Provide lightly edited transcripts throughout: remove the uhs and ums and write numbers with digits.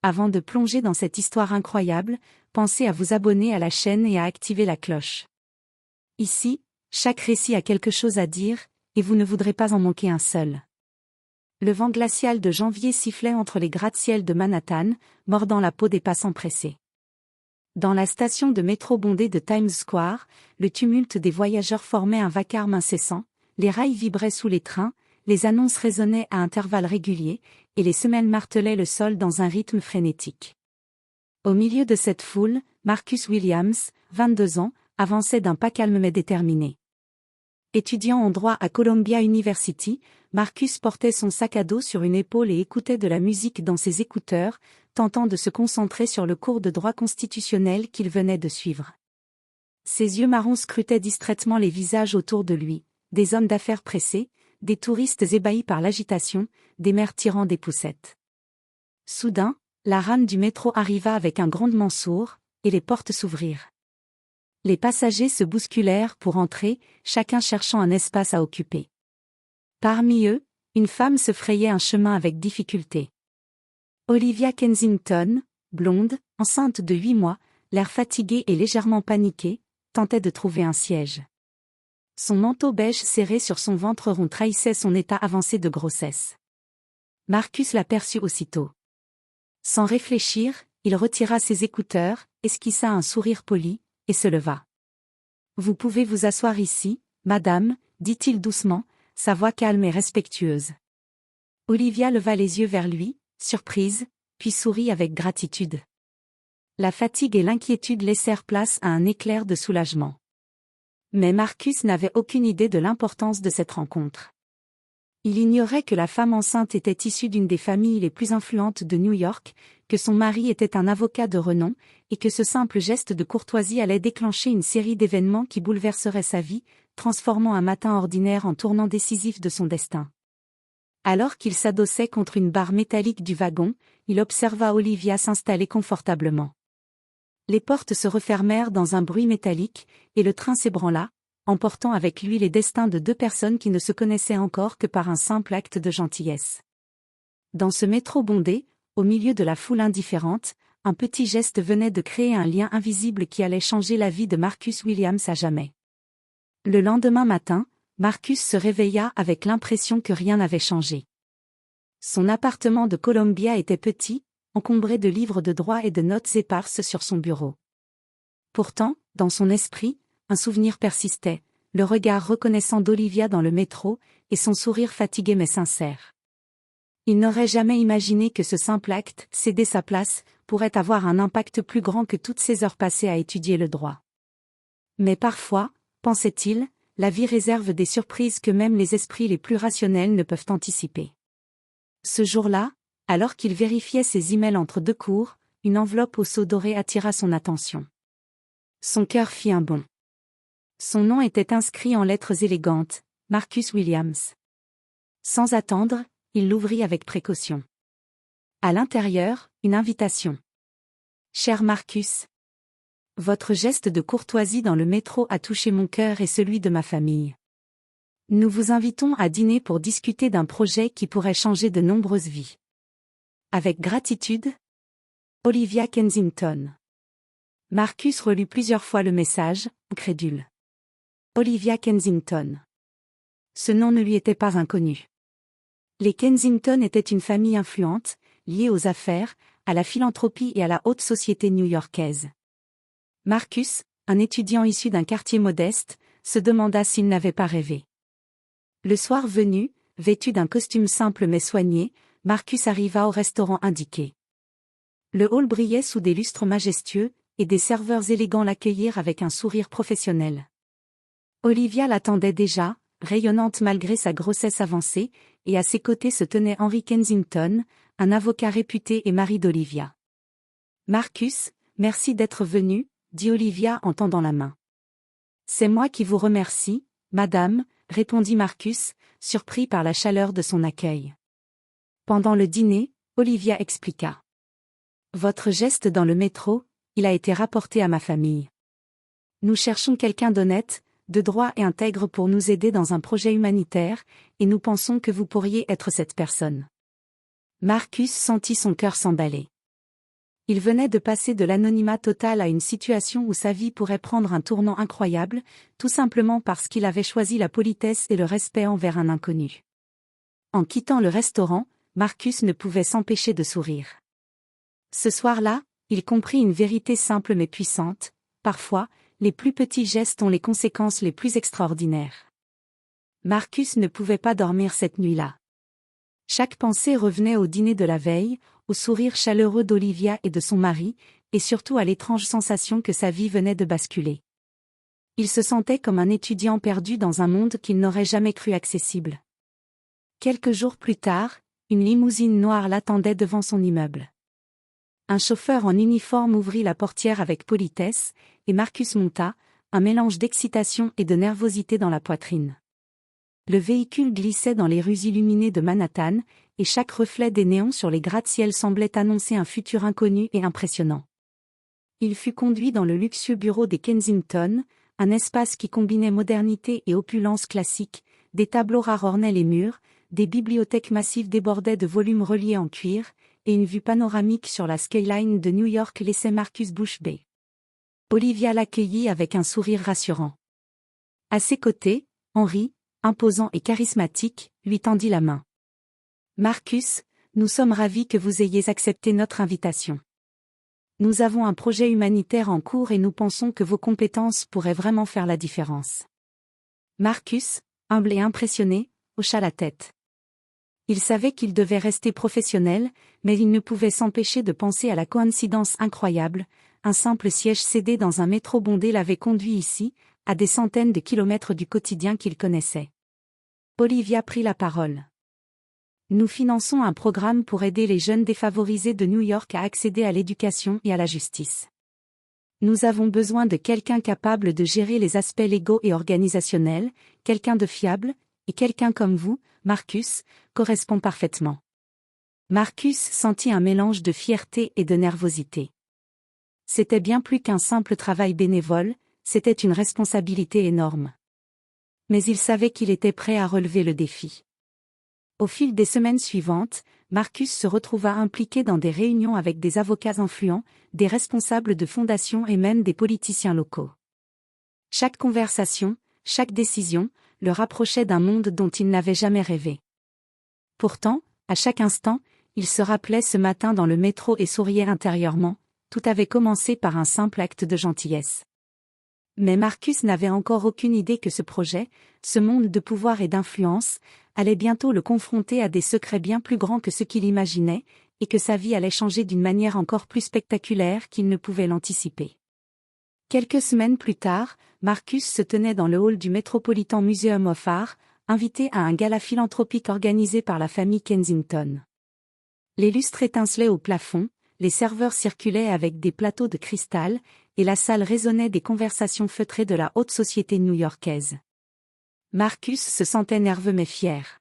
Avant de plonger dans cette histoire incroyable, pensez à vous abonner à la chaîne et à activer la cloche. Ici, chaque récit a quelque chose à dire, et vous ne voudrez pas en manquer un seul. Le vent glacial de janvier sifflait entre les gratte-ciel de Manhattan, mordant la peau des passants pressés. Dans la station de métro bondée de Times Square, le tumulte des voyageurs formait un vacarme incessant, les rails vibraient sous les trains, les annonces résonnaient à intervalles réguliers, et les semelles martelaient le sol dans un rythme frénétique. Au milieu de cette foule, Marcus Williams, 22 ans, avançait d'un pas calme mais déterminé. Étudiant en droit à Columbia University, Marcus portait son sac à dos sur une épaule et écoutait de la musique dans ses écouteurs, tentant de se concentrer sur le cours de droit constitutionnel qu'il venait de suivre. Ses yeux marrons scrutaient distraitement les visages autour de lui, des hommes d'affaires pressés, des touristes ébahis par l'agitation, des mères tirant des poussettes. Soudain, la rame du métro arriva avec un grondement sourd, et les portes s'ouvrirent. Les passagers se bousculèrent pour entrer, chacun cherchant un espace à occuper. Parmi eux, une femme se frayait un chemin avec difficulté. Olivia Kensington, blonde, enceinte de 8 mois, l'air fatigué et légèrement paniquée, tentait de trouver un siège. Son manteau beige serré sur son ventre rond trahissait son état avancé de grossesse. Marcus l'aperçut aussitôt. Sans réfléchir, il retira ses écouteurs, esquissa un sourire poli, et se leva. « Vous pouvez vous asseoir ici, madame, dit-il doucement, sa voix calme et respectueuse. Olivia leva les yeux vers lui, surprise, puis sourit avec gratitude. La fatigue et l'inquiétude laissèrent place à un éclair de soulagement. Mais Marcus n'avait aucune idée de l'importance de cette rencontre. Il ignorait que la femme enceinte était issue d'une des familles les plus influentes de New York, que son mari était un avocat de renom, et que ce simple geste de courtoisie allait déclencher une série d'événements qui bouleverseraient sa vie, transformant un matin ordinaire en tournant décisif de son destin. Alors qu'il s'adossait contre une barre métallique du wagon, il observa Olivia s'installer confortablement. Les portes se refermèrent dans un bruit métallique, et le train s'ébranla, emportant avec lui les destins de 2 personnes qui ne se connaissaient encore que par un simple acte de gentillesse. Dans ce métro bondé, au milieu de la foule indifférente, un petit geste venait de créer un lien invisible qui allait changer la vie de Marcus Williams à jamais. Le lendemain matin, Marcus se réveilla avec l'impression que rien n'avait changé. Son appartement de Columbia était petit, encombré de livres de droit et de notes éparses sur son bureau. Pourtant, dans son esprit, un souvenir persistait, le regard reconnaissant d'Olivia dans le métro, et son sourire fatigué mais sincère. Il n'aurait jamais imaginé que ce simple acte, céder sa place, pourrait avoir un impact plus grand que toutes ces heures passées à étudier le droit. Mais parfois, pensait-il, la vie réserve des surprises que même les esprits les plus rationnels ne peuvent anticiper. Ce jour-là, alors qu'il vérifiait ses emails entre 2 cours, une enveloppe au sceau doré attira son attention. Son cœur fit un bond. Son nom était inscrit en lettres élégantes, Marcus Williams. Sans attendre, il l'ouvrit avec précaution. À l'intérieur, une invitation. Cher Marcus, votre geste de courtoisie dans le métro a touché mon cœur et celui de ma famille. Nous vous invitons à dîner pour discuter d'un projet qui pourrait changer de nombreuses vies. Avec gratitude, Olivia Kensington. Marcus relut plusieurs fois le message, incrédule. Olivia Kensington. Ce nom ne lui était pas inconnu. Les Kensington étaient une famille influente, liée aux affaires, à la philanthropie et à la haute société new-yorkaise. Marcus, un étudiant issu d'un quartier modeste, se demanda s'il n'avait pas rêvé. Le soir venu, vêtu d'un costume simple mais soigné, Marcus arriva au restaurant indiqué. Le hall brillait sous des lustres majestueux, et des serveurs élégants l'accueillirent avec un sourire professionnel. Olivia l'attendait déjà, rayonnante malgré sa grossesse avancée, et à ses côtés se tenait Henry Kensington, un avocat réputé et mari d'Olivia. « Marcus, merci d'être venu », dit Olivia en tendant la main. « C'est moi qui vous remercie, madame », répondit Marcus, surpris par la chaleur de son accueil. Pendant le dîner, Olivia expliqua. « Votre geste dans le métro, il a été rapporté à ma famille. Nous cherchons quelqu'un d'honnête, de droit et intègre pour nous aider dans un projet humanitaire, et nous pensons que vous pourriez être cette personne. » Marcus sentit son cœur s'emballer. Il venait de passer de l'anonymat total à une situation où sa vie pourrait prendre un tournant incroyable, tout simplement parce qu'il avait choisi la politesse et le respect envers un inconnu. En quittant le restaurant, Marcus ne pouvait s'empêcher de sourire. Ce soir-là, il comprit une vérité simple mais puissante: parfois, les plus petits gestes ont les conséquences les plus extraordinaires. Marcus ne pouvait pas dormir cette nuit-là. Chaque pensée revenait au dîner de la veille, au sourire chaleureux d'Olivia et de son mari, et surtout à l'étrange sensation que sa vie venait de basculer. Il se sentait comme un étudiant perdu dans un monde qu'il n'aurait jamais cru accessible. Quelques jours plus tard, une limousine noire l'attendait devant son immeuble. Un chauffeur en uniforme ouvrit la portière avec politesse, et Marcus monta, un mélange d'excitation et de nervosité dans la poitrine. Le véhicule glissait dans les rues illuminées de Manhattan, et chaque reflet des néons sur les gratte-ciel semblait annoncer un futur inconnu et impressionnant. Il fut conduit dans le luxueux bureau des Kensington, un espace qui combinait modernité et opulence classique. Des tableaux rares ornaient les murs, des bibliothèques massives débordaient de volumes reliés en cuir, et une vue panoramique sur la skyline de New York laissait Marcus bouche bée. Olivia l'accueillit avec un sourire rassurant. À ses côtés, Henry, imposant et charismatique, lui tendit la main. « Marcus, nous sommes ravis que vous ayez accepté notre invitation. Nous avons un projet humanitaire en cours et nous pensons que vos compétences pourraient vraiment faire la différence. » Marcus, humble et impressionné, hocha la tête. Il savait qu'il devait rester professionnel, mais il ne pouvait s'empêcher de penser à la coïncidence incroyable: un simple siège cédé dans un métro bondé l'avait conduit ici, à des centaines de kilomètres du quotidien qu'il connaissait. Olivia prit la parole. « Nous finançons un programme pour aider les jeunes défavorisés de New York à accéder à l'éducation et à la justice. Nous avons besoin de quelqu'un capable de gérer les aspects légaux et organisationnels, quelqu'un de fiable, et quelqu'un comme vous, Marcus, correspond parfaitement. » Marcus sentit un mélange de fierté et de nervosité. C'était bien plus qu'un simple travail bénévole, c'était une responsabilité énorme. Mais il savait qu'il était prêt à relever le défi. Au fil des semaines suivantes, Marcus se retrouva impliqué dans des réunions avec des avocats influents, des responsables de fondations et même des politiciens locaux. Chaque conversation, chaque décision, le rapprochait d'un monde dont il n'avait jamais rêvé. Pourtant, à chaque instant, il se rappelait ce matin dans le métro et souriait intérieurement: tout avait commencé par un simple acte de gentillesse. Mais Marcus n'avait encore aucune idée que ce projet, ce monde de pouvoir et d'influence, allait bientôt le confronter à des secrets bien plus grands que ce qu'il imaginait, et que sa vie allait changer d'une manière encore plus spectaculaire qu'il ne pouvait l'anticiper. Quelques semaines plus tard, Marcus se tenait dans le hall du Metropolitan Museum of Art, invité à un gala philanthropique organisé par la famille Kensington. Les lustres étincelaient au plafond, les serveurs circulaient avec des plateaux de cristal, et la salle résonnait des conversations feutrées de la haute société new-yorkaise. Marcus se sentait nerveux mais fier.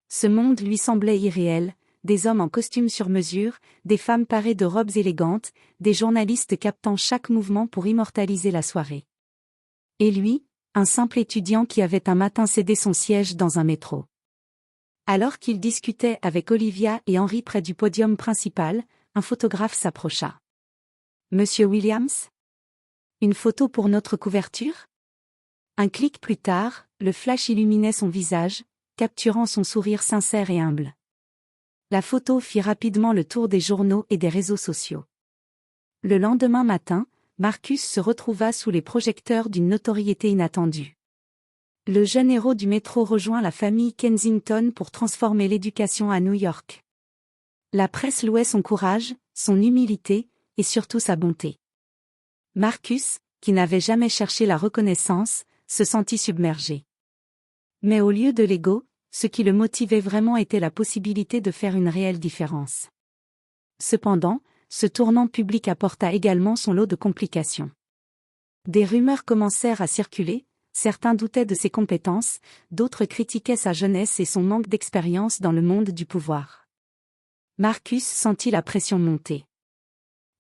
Ce monde lui semblait irréel: des hommes en costume sur mesure, des femmes parées de robes élégantes, des journalistes captant chaque mouvement pour immortaliser la soirée. Et lui, un simple étudiant qui avait un matin cédé son siège dans un métro. Alors qu'il discutait avec Olivia et Henry près du podium principal, un photographe s'approcha. « Monsieur Williams ? Une photo pour notre couverture ?» Un clic plus tard, le flash illuminait son visage, capturant son sourire sincère et humble. La photo fit rapidement le tour des journaux et des réseaux sociaux. Le lendemain matin, Marcus se retrouva sous les projecteurs d'une notoriété inattendue. Le jeune héros du métro rejoint la famille Kensington pour transformer l'éducation à New York. La presse louait son courage, son humilité, et surtout sa bonté. Marcus, qui n'avait jamais cherché la reconnaissance, se sentit submergé. Mais au lieu de l'ego, ce qui le motivait vraiment était la possibilité de faire une réelle différence. Cependant, ce tournant public apporta également son lot de complications. Des rumeurs commencèrent à circuler, certains doutaient de ses compétences, d'autres critiquaient sa jeunesse et son manque d'expérience dans le monde du pouvoir. Marcus sentit la pression monter.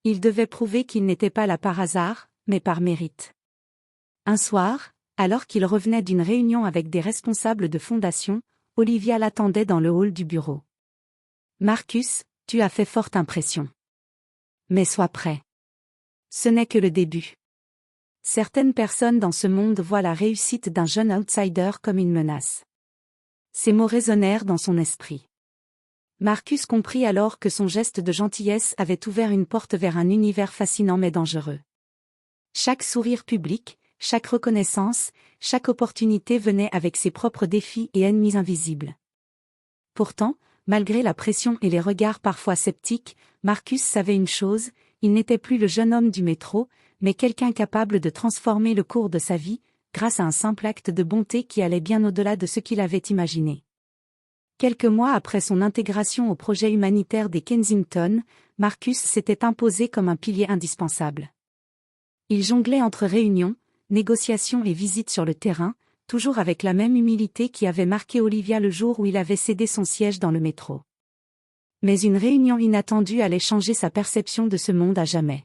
Il devait prouver qu'il n'était pas là par hasard, mais par mérite. Un soir, alors qu'il revenait d'une réunion avec des responsables de fondation, Olivia l'attendait dans le hall du bureau. « Marcus, tu as fait forte impression. » Mais sois prêt. Ce n'est que le début. Certaines personnes dans ce monde voient la réussite d'un jeune outsider comme une menace. Ces mots résonnèrent dans son esprit. Marcus comprit alors que son geste de gentillesse avait ouvert une porte vers un univers fascinant mais dangereux. Chaque sourire public, chaque reconnaissance, chaque opportunité venait avec ses propres défis et ennemis invisibles. Pourtant, malgré la pression et les regards parfois sceptiques, Marcus savait une chose, il n'était plus le jeune homme du métro, mais quelqu'un capable de transformer le cours de sa vie, grâce à un simple acte de bonté qui allait bien au-delà de ce qu'il avait imaginé. Quelques mois après son intégration au projet humanitaire des Kensington, Marcus s'était imposé comme un pilier indispensable. Il jonglait entre réunions, négociations et visites sur le terrain, toujours avec la même humilité qui avait marqué Olivia le jour où il avait cédé son siège dans le métro. Mais une réunion inattendue allait changer sa perception de ce monde à jamais.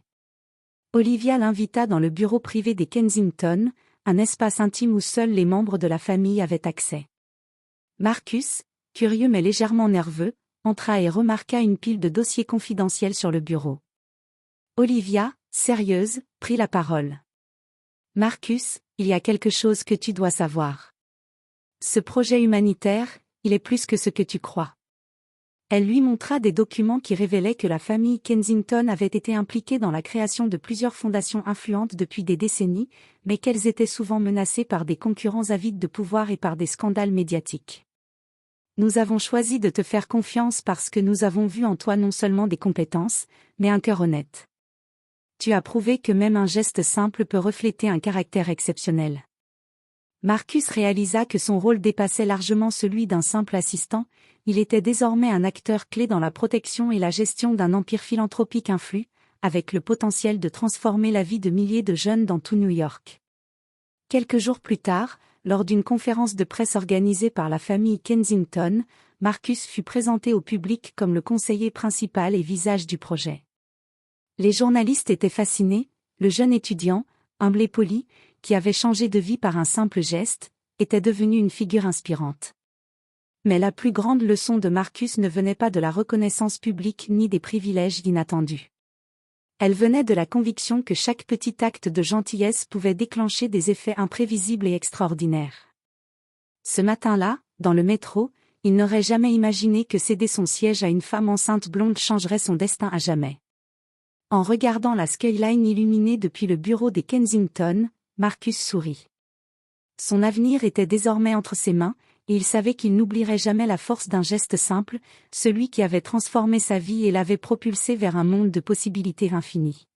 Olivia l'invita dans le bureau privé des Kensington, un espace intime où seuls les membres de la famille avaient accès. Marcus, curieux mais légèrement nerveux, entra et remarqua une pile de dossiers confidentiels sur le bureau. Olivia, sérieuse, prit la parole. « Marcus, il y a quelque chose que tu dois savoir. Ce projet humanitaire, il est plus que ce que tu crois. » Elle lui montra des documents qui révélaient que la famille Kensington avait été impliquée dans la création de plusieurs fondations influentes depuis des décennies, mais qu'elles étaient souvent menacées par des concurrents avides de pouvoir et par des scandales médiatiques. « Nous avons choisi de te faire confiance parce que nous avons vu en toi non seulement des compétences, mais un cœur honnête. Tu as prouvé que même un geste simple peut refléter un caractère exceptionnel. » Marcus réalisa que son rôle dépassait largement celui d'un simple assistant, il était désormais un acteur clé dans la protection et la gestion d'un empire philanthropique influx, avec le potentiel de transformer la vie de milliers de jeunes dans tout New York. Quelques jours plus tard, lors d'une conférence de presse organisée par la famille Kensington, Marcus fut présenté au public comme le conseiller principal et visage du projet. Les journalistes étaient fascinés, le jeune étudiant, humble et poli, qui avait changé de vie par un simple geste, était devenu une figure inspirante. Mais la plus grande leçon de Marcus ne venait pas de la reconnaissance publique ni des privilèges inattendus. Elle venait de la conviction que chaque petit acte de gentillesse pouvait déclencher des effets imprévisibles et extraordinaires. Ce matin-là, dans le métro, il n'aurait jamais imaginé que céder son siège à une femme enceinte blonde changerait son destin à jamais. En regardant la skyline illuminée depuis le bureau des Kensington, Marcus sourit. Son avenir était désormais entre ses mains, et il savait qu'il n'oublierait jamais la force d'un geste simple, celui qui avait transformé sa vie et l'avait propulsé vers un monde de possibilités infinies.